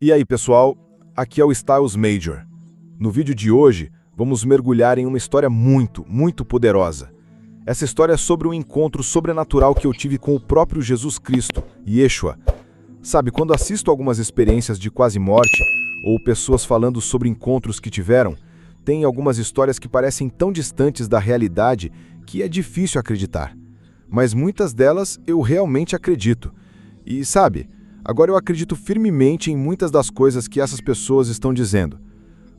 E aí, pessoal, aqui é o Styles Major. No vídeo de hoje, vamos mergulhar em uma história muito poderosa. Essa história é sobre um encontro sobrenatural que eu tive com o próprio Jesus Cristo, Yeshua. Sabe, quando assisto algumas experiências de quase morte, ou pessoas falando sobre encontros que tiveram, tem algumas histórias que parecem tão distantes da realidade que é difícil acreditar. Mas muitas delas eu realmente acredito. E sabe, agora eu acredito firmemente em muitas das coisas que essas pessoas estão dizendo.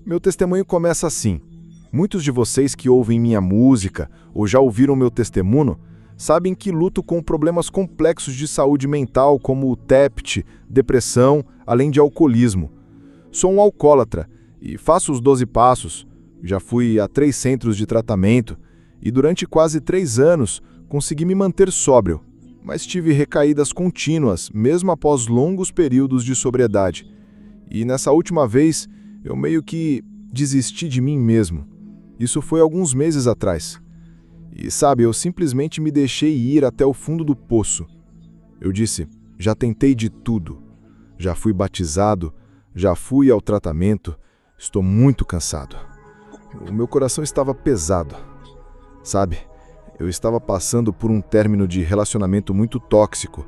Meu testemunho começa assim. Muitos de vocês que ouvem minha música ou já ouviram meu testemunho sabem que luto com problemas complexos de saúde mental como TEPT, depressão, além de alcoolismo. Sou um alcoólatra e faço os 12 passos. Já fui a 3 centros de tratamento e durante quase 3 anos consegui me manter sóbrio, mas tive recaídas contínuas, mesmo após longos períodos de sobriedade. E nessa última vez, eu meio que desisti de mim mesmo. Isso foi alguns meses atrás. E sabe, eu simplesmente me deixei ir até o fundo do poço. Eu disse, já tentei de tudo. Já fui batizado, já fui ao tratamento, estou muito cansado. O meu coração estava pesado. Sabe, eu estava passando por um término de relacionamento muito tóxico.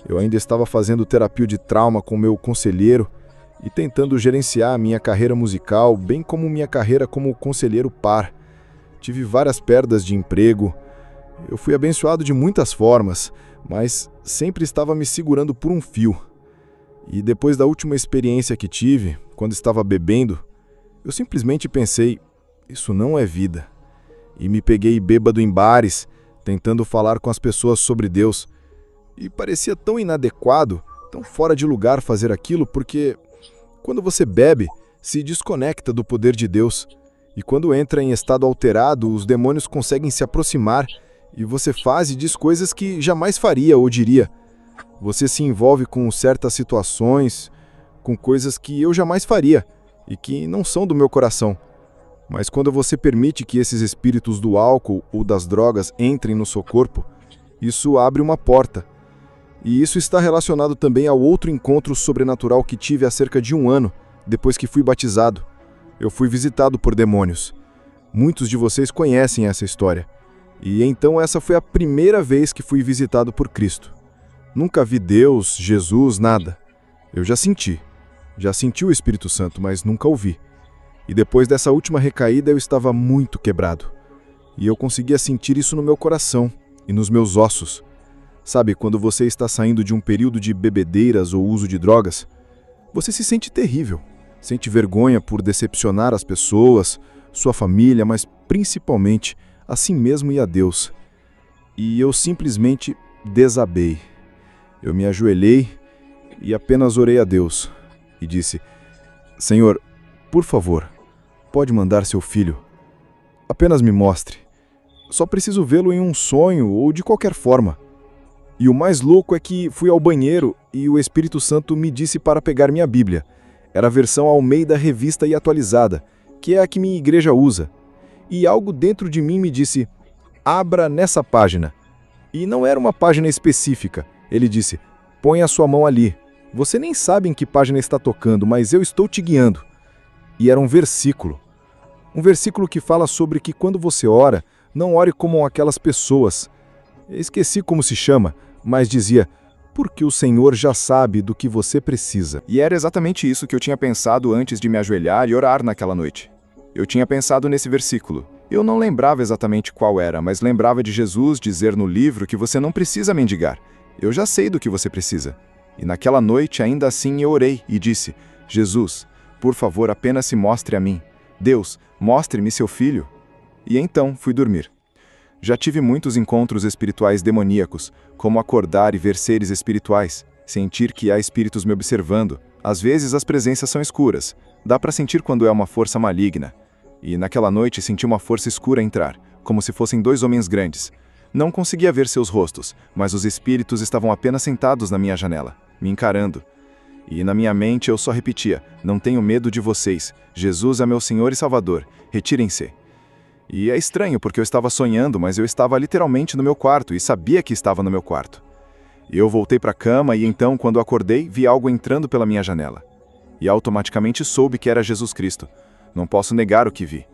Eu ainda estava fazendo terapia de trauma com meu conselheiro e tentando gerenciar a minha carreira musical, bem como minha carreira como conselheiro par. Tive várias perdas de emprego. Eu fui abençoado de muitas formas, mas sempre estava me segurando por um fio. E depois da última experiência que tive, quando estava bebendo, eu simplesmente pensei, isso não é vida. E me peguei bêbado em bares, tentando falar com as pessoas sobre Deus. E parecia tão inadequado, tão fora de lugar fazer aquilo, porque quando você bebe, se desconecta do poder de Deus. E quando entra em estado alterado, os demônios conseguem se aproximar e você faz e diz coisas que jamais faria ou diria. Você se envolve com certas situações, com coisas que eu jamais faria e que não são do meu coração. Mas quando você permite que esses espíritos do álcool ou das drogas entrem no seu corpo, isso abre uma porta. E isso está relacionado também ao outro encontro sobrenatural que tive há cerca de 1 ano, depois que fui batizado. Eu fui visitado por demônios. Muitos de vocês conhecem essa história. E então essa foi a primeira vez que fui visitado por Cristo. Nunca vi Deus, Jesus, nada. Eu já senti o Espírito Santo, mas nunca o vi. E depois dessa última recaída eu estava muito quebrado. E eu conseguia sentir isso no meu coração e nos meus ossos. Sabe, quando você está saindo de um período de bebedeiras ou uso de drogas, você se sente terrível. Sente vergonha por decepcionar as pessoas, sua família, mas principalmente a si mesmo e a Deus. E eu simplesmente desabei. Eu me ajoelhei e apenas orei a Deus e disse, Senhor, por favor, pode mandar seu filho. Apenas me mostre. Só preciso vê-lo em um sonho ou de qualquer forma. E o mais louco é que fui ao banheiro e o Espírito Santo me disse para pegar minha Bíblia. Era a versão Almeida Revista e Atualizada, que é a que minha igreja usa. E algo dentro de mim me disse, abra nessa página. E não era uma página específica. Ele disse, põe a sua mão ali. Você nem sabe em que página está tocando, mas eu estou te guiando. E era um versículo. Um versículo que fala sobre que quando você ora, não ore como aquelas pessoas. Esqueci como se chama, mas dizia, porque o Senhor já sabe do que você precisa. E era exatamente isso que eu tinha pensado antes de me ajoelhar e orar naquela noite. Eu tinha pensado nesse versículo. Eu não lembrava exatamente qual era, mas lembrava de Jesus dizer no livro que você não precisa mendigar. Eu já sei do que você precisa. E naquela noite, ainda assim, eu orei e disse, Jesus, por favor, apenas se mostre a mim. Deus, mostre-me seu filho. E então fui dormir. Já tive muitos encontros espirituais demoníacos, como acordar e ver seres espirituais, sentir que há espíritos me observando. Às vezes as presenças são escuras, dá para sentir quando é uma força maligna. E naquela noite senti uma força escura entrar, como se fossem 2 homens grandes. Não conseguia ver seus rostos, mas os espíritos estavam apenas sentados na minha janela, me encarando. E na minha mente eu só repetia, não tenho medo de vocês, Jesus é meu Senhor e Salvador, retirem-se. E é estranho porque eu estava sonhando, mas eu estava literalmente no meu quarto e sabia que estava no meu quarto. Eu voltei para a cama e então, quando acordei, vi algo entrando pela minha janela. e automaticamente soube que era Jesus Cristo. Não posso negar o que vi.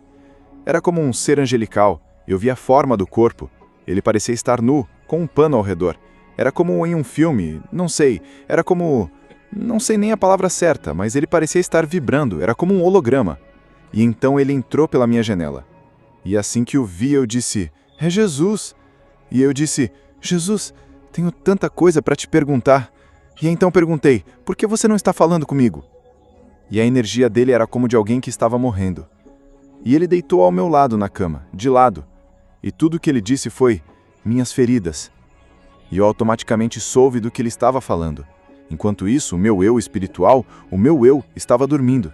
Era como um ser angelical, eu vi a forma do corpo. Ele parecia estar nu, com um pano ao redor. Era como em um filme, não sei, era como... Não sei nem a palavra certa, mas ele parecia estar vibrando, era como um holograma. E então ele entrou pela minha janela. E assim que o vi, eu disse, é Jesus. E eu disse, Jesus, tenho tanta coisa para te perguntar. E então perguntei, por que você não está falando comigo? E a energia dele era como de alguém que estava morrendo. E ele deitou ao meu lado na cama, de lado. E tudo o que ele disse foi, minhas feridas. E eu automaticamente soube do que ele estava falando. Enquanto isso, o meu eu espiritual, o meu eu, estava dormindo.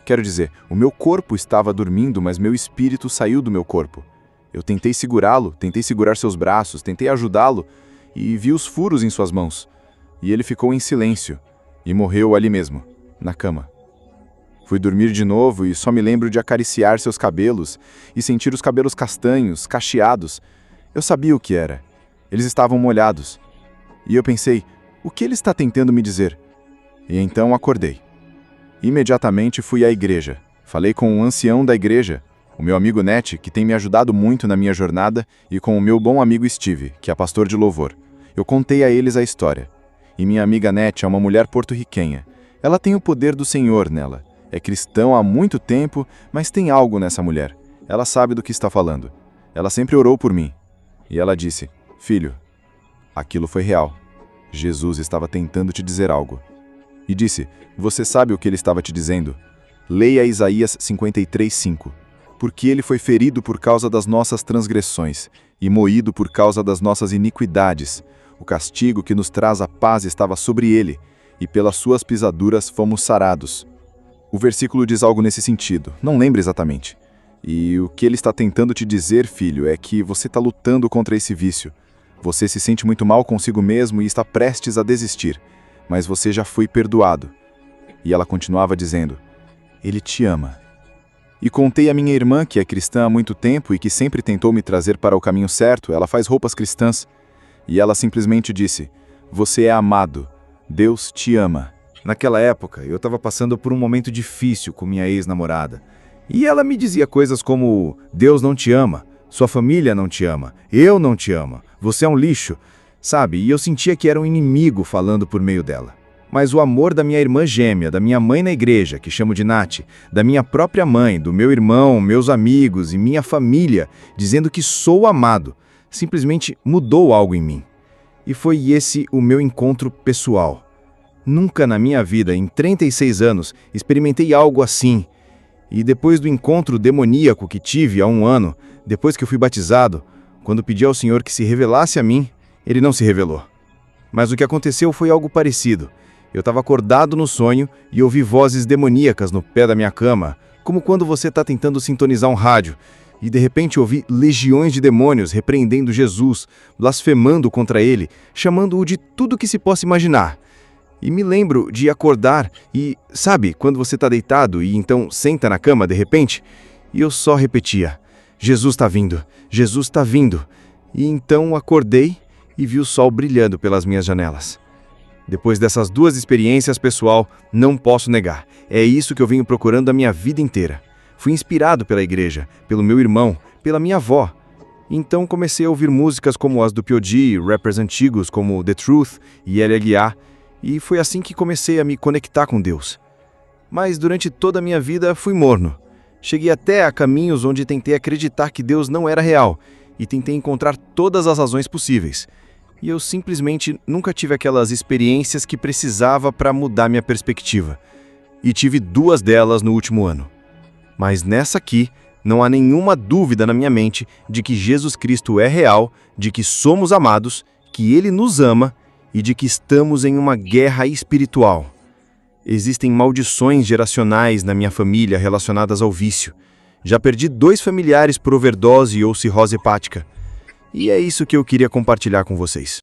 Quero dizer, o meu corpo estava dormindo, mas meu espírito saiu do meu corpo. Eu tentei segurá-lo, tentei segurar seus braços, tentei ajudá-lo, e vi os furos em suas mãos. E ele ficou em silêncio, e morreu ali mesmo, na cama. Fui dormir de novo e só me lembro de acariciar seus cabelos e sentir os cabelos castanhos, cacheados. Eu sabia o que era. Eles estavam molhados. E eu pensei, o que ele está tentando me dizer? E então acordei. Imediatamente fui à igreja. Falei com um ancião da igreja, o meu amigo Net, que tem me ajudado muito na minha jornada, e com o meu bom amigo Steve, que é pastor de louvor. Eu contei a eles a história. E minha amiga Net é uma mulher porto-riquenha. Ela tem o poder do Senhor nela. É cristã há muito tempo, mas tem algo nessa mulher. Ela sabe do que está falando. Ela sempre orou por mim. E ela disse, filho, aquilo foi real. Jesus estava tentando te dizer algo. E disse, você sabe o que ele estava te dizendo? Leia Isaías 53:5. Porque ele foi ferido por causa das nossas transgressões e moído por causa das nossas iniquidades. O castigo que nos traz a paz estava sobre ele, e pelas suas pisaduras fomos sarados. O versículo diz algo nesse sentido, não lembro exatamente. E o que ele está tentando te dizer, filho, é que você está lutando contra esse vício. Você se sente muito mal consigo mesmo e está prestes a desistir, mas você já foi perdoado. E ela continuava dizendo, ele te ama. E contei à minha irmã, que é cristã há muito tempo e que sempre tentou me trazer para o caminho certo, ela faz roupas cristãs. E ela simplesmente disse, você é amado, Deus te ama. Naquela época, eu estava passando por um momento difícil com minha ex-namorada. E ela me dizia coisas como, Deus não te ama, sua família não te ama, eu não te amo, você é um lixo, sabe? E eu sentia que era um inimigo falando por meio dela. Mas o amor da minha irmã gêmea, da minha mãe na igreja, que chamo de Nath, da minha própria mãe, do meu irmão, meus amigos e minha família, dizendo que sou amado, simplesmente mudou algo em mim. E foi esse o meu encontro pessoal. Nunca na minha vida, em 36 anos, experimentei algo assim. E depois do encontro demoníaco que tive há 1 ano, depois que eu fui batizado, quando pedi ao Senhor que se revelasse a mim, Ele não se revelou. Mas o que aconteceu foi algo parecido. Eu estava acordado no sonho e ouvi vozes demoníacas no pé da minha cama, como quando você está tentando sintonizar um rádio. E de repente ouvi legiões de demônios repreendendo Jesus, blasfemando contra ele, chamando-o de tudo que se possa imaginar. E me lembro de acordar e, sabe, quando você está deitado e então senta na cama de repente? E eu só repetia, Jesus está vindo, Jesus está vindo. E então acordei e vi o sol brilhando pelas minhas janelas. Depois dessas 2 experiências, pessoal, não posso negar, é isso que eu venho procurando a minha vida inteira. Fui inspirado pela igreja, pelo meu irmão, pela minha avó. Então comecei a ouvir músicas como as do P.O.D., rappers antigos como The Truth e L.A. E foi assim que comecei a me conectar com Deus. Mas durante toda a minha vida fui morno. Cheguei até a caminhos onde tentei acreditar que Deus não era real e tentei encontrar todas as razões possíveis. E eu simplesmente nunca tive aquelas experiências que precisava para mudar minha perspectiva. E tive 2 delas no último ano. Mas nessa aqui, não há nenhuma dúvida na minha mente de que Jesus Cristo é real, de que somos amados, que Ele nos ama e de que estamos em uma guerra espiritual. Existem maldições geracionais na minha família relacionadas ao vício. Já perdi 2 familiares por overdose ou cirrose hepática. E é isso que eu queria compartilhar com vocês.